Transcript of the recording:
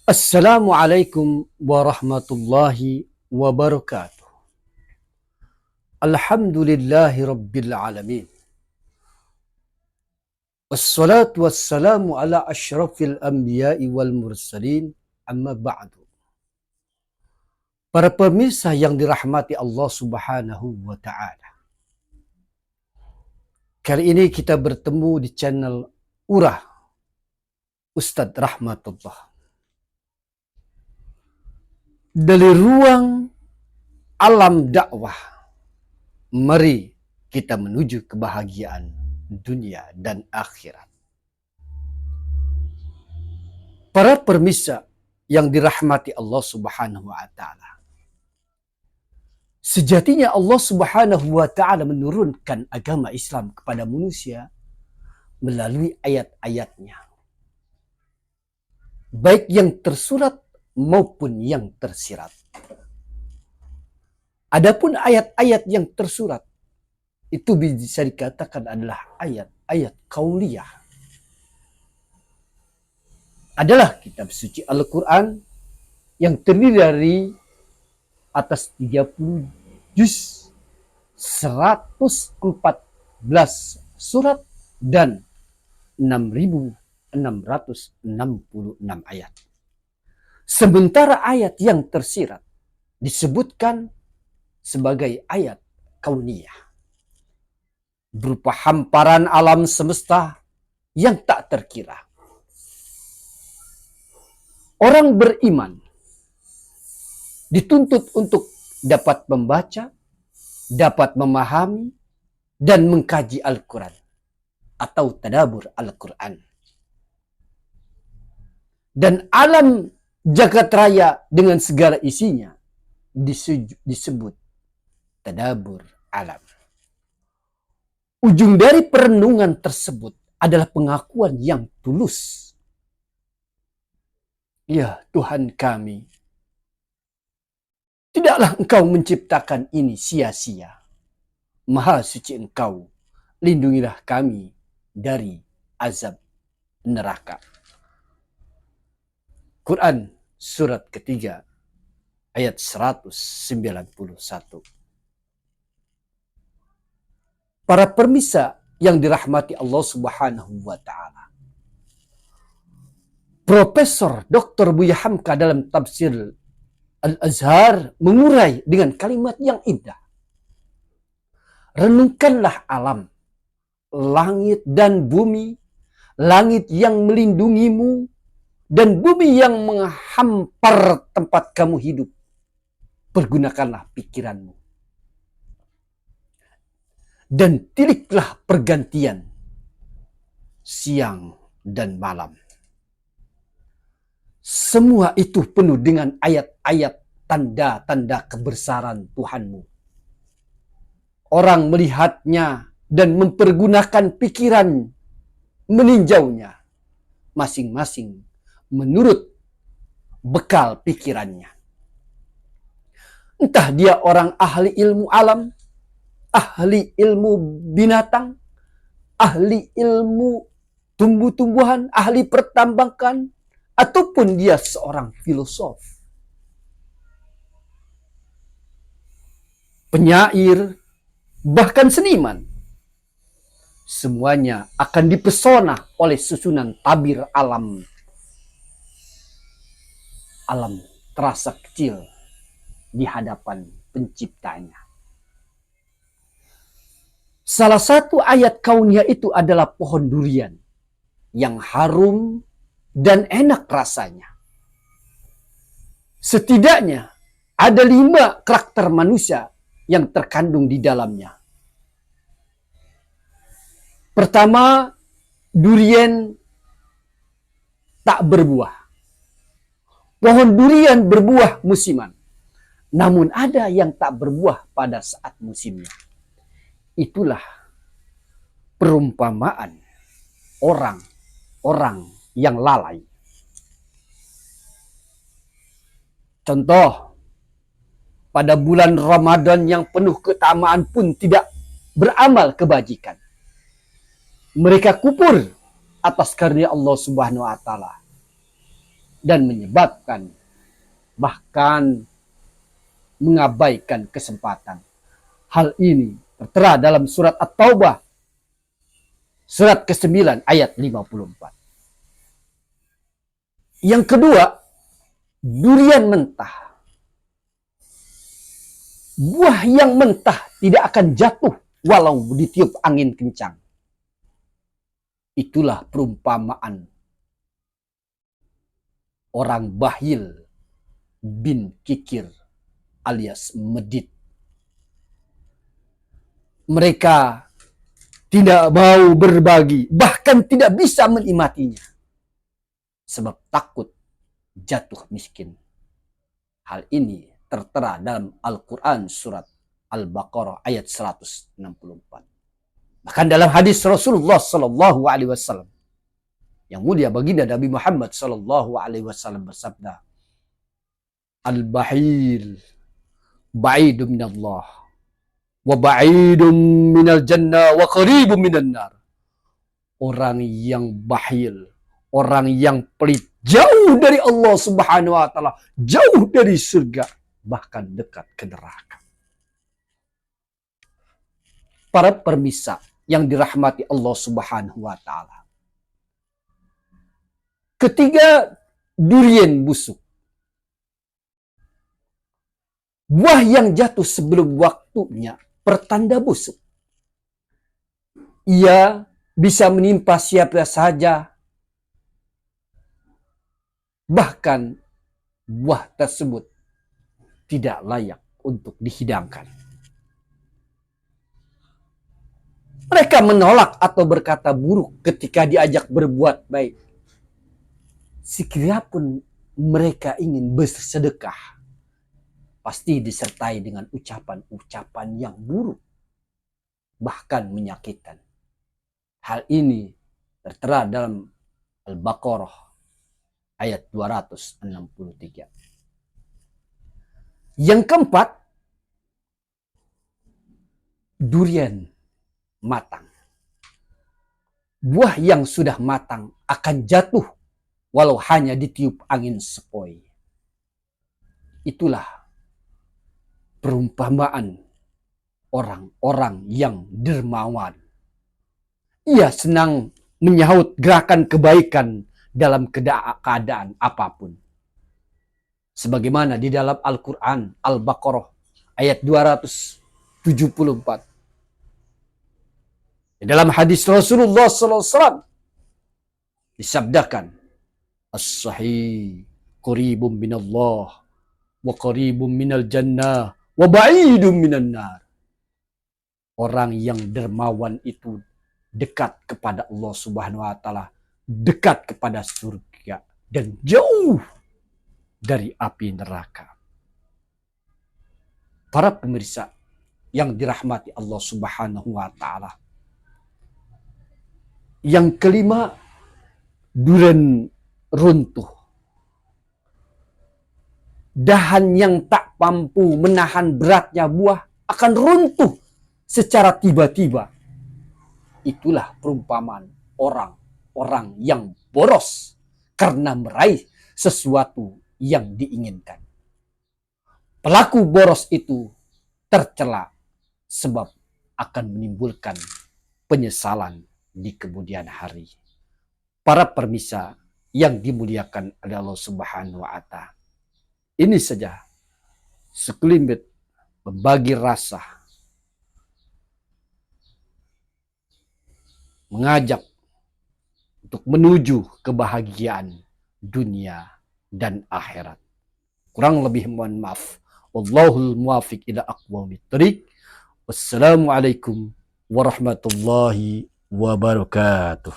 Assalamualaikum warahmatullahi wabarakatuh. Alhamdulillahi rabbil alamin. Wassalatu wassalamu ala asyrafil anbiya'i wal mursalin. Amma ba'du. Para pemirsa yang dirahmati Allah Subhanahu wa ta'ala. Kali ini kita bertemu di channel Urah Ustadz Rahmatullah. Dari ruang alam dakwah, mari kita menuju kebahagiaan dunia dan akhirat. Para pemirsa yang dirahmati Allah Subhanahu wa ta'ala. Sejatinya Allah Subhanahu wa ta'ala menurunkan agama Islam kepada manusia melalui ayat-ayatnya. Baik yang tersurat maupun yang tersirat. Adapun ayat-ayat yang tersurat itu bisa dikatakan adalah ayat-ayat kauliyah. Adalah kitab suci Al-Quran yang terdiri dari atas 30 juz, 114 surat dan 6.666 ayat. Sementara ayat yang tersirat disebutkan sebagai ayat kauniyah, berupa hamparan alam semesta yang tak terkira. Orang beriman dituntut untuk dapat membaca, dapat memahami, dan mengkaji Al-Quran atau tadabur Al-Quran. Dan alam jagat raya dengan segala isinya disebut tadabur alam. Ujung dari perenungan tersebut adalah pengakuan yang tulus. Ya Tuhan kami, tidaklah Engkau menciptakan ini sia-sia. Maha suci Engkau, lindungilah kami dari azab neraka. Quran surat ketiga ayat 191. Para pemirsa yang dirahmati Allah Subhanahu wa ta'ala. Profesor Dr. Buya Hamka dalam tafsir Al-Azhar mengurai dengan kalimat yang indah. Renungkanlah alam, langit dan bumi, langit yang melindungimu, dan bumi yang menghampar tempat kamu hidup. Pergunakanlah pikiranmu. Dan tiliklah pergantian siang dan malam. Semua itu penuh dengan ayat-ayat tanda-tanda kebesaran Tuhanmu. Orang melihatnya dan mempergunakan pikiran meninjaunya masing-masing menurut bekal pikirannya. Entah dia orang ahli ilmu alam, ahli ilmu binatang, ahli ilmu tumbuh-tumbuhan, ahli pertambangan, ataupun dia seorang filosof, penyair, bahkan seniman. Semuanya akan dipesona oleh susunan tabir alam. Alam terasa kecil di hadapan penciptanya. Salah satu ayat kauniyah itu adalah pohon durian yang harum dan enak rasanya. Setidaknya ada 5 karakter manusia yang terkandung di dalamnya. Pertama, durian tak berbuah. Pohon durian berbuah musiman. Namun ada yang tak berbuah pada saat musimnya. Itulah perumpamaan orang-orang yang lalai. Contoh, pada bulan Ramadan yang penuh keutamaan pun tidak beramal kebajikan. Mereka kufur atas karunia Allah Subhanahu wa ta'ala. dan menyebabkan bahkan mengabaikan kesempatan. Hal ini tertera dalam surat At-Taubah, surat ke-9 ayat 54. Yang kedua, durian mentah. Buah yang mentah tidak akan jatuh walau ditiup angin kencang. Itulah perumpamaan orang Bakhil bin Kikir alias Medit. Mereka tidak mau berbagi, bahkan tidak bisa menikmatinya, sebab takut jatuh miskin. Hal ini tertera dalam Al-Quran surat Al-Baqarah ayat 164. Bahkan dalam hadis Rasulullah Sallallahu Alaihi Wasallam, yang mulia baginda Nabi Muhammad Sallallahu Alaihi Wasallam bersabda, Al-Bakhil ba'idun minallah wa ba'idun minal jannah wa qaribun minan nar. Orang yang bakhil, orang yang pelit, jauh dari Allah Subhanahu wa taala, jauh dari surga, bahkan dekat ke neraka. Para permisa yang dirahmati Allah Subhanahu wa taala. Ketiga, durian busuk. Buah yang jatuh sebelum waktunya pertanda busuk. Ia bisa menimpa siapa saja. Bahkan buah tersebut tidak layak untuk dihidangkan. Mereka menolak atau berkata buruk ketika diajak berbuat baik. Sekiranya pun mereka ingin bersedekah, pasti disertai dengan ucapan-ucapan yang buruk, bahkan menyakitkan. Hal ini tertera dalam Al-Baqarah ayat 263. Yang keempat, durian matang. Buah yang sudah matang akan jatuh walau hanya ditiup angin sepoi. Itulah perumpamaan orang-orang yang dermawan. Ia senang menyahut gerakan kebaikan dalam keadaan apapun. Sebagaimana di dalam Al-Quran Al-Baqarah ayat 274. Dalam hadis Rasulullah SAW disabdakan, As-sahih qaribun minallah wa qaribun minal jannah wa ba'idun minan nar. Orang yang dermawan itu dekat kepada Allah Subhanahu wa taala, dekat kepada surga, dan jauh dari api neraka. Para pemirsa yang dirahmati Allah Subhanahu wa taala. Yang kelima, durian runtuh. Dahan yang tak mampu menahan beratnya buah akan runtuh secara tiba-tiba. Itulah perumpamaan orang-orang yang boros karena meraih sesuatu yang diinginkan. Pelaku boros itu tercela sebab akan menimbulkan penyesalan di kemudian hari. Para permisa yang dimuliakan oleh Allah Subhanahu wa taala. Ini saja sekelumit berbagi rasa, mengajak untuk menuju kebahagiaan dunia dan akhirat. Kurang lebih mohon maaf. Wallahul muwafiq ila aqwamit thoriq. Wassalamualaikum warahmatullahi wabarakatuh.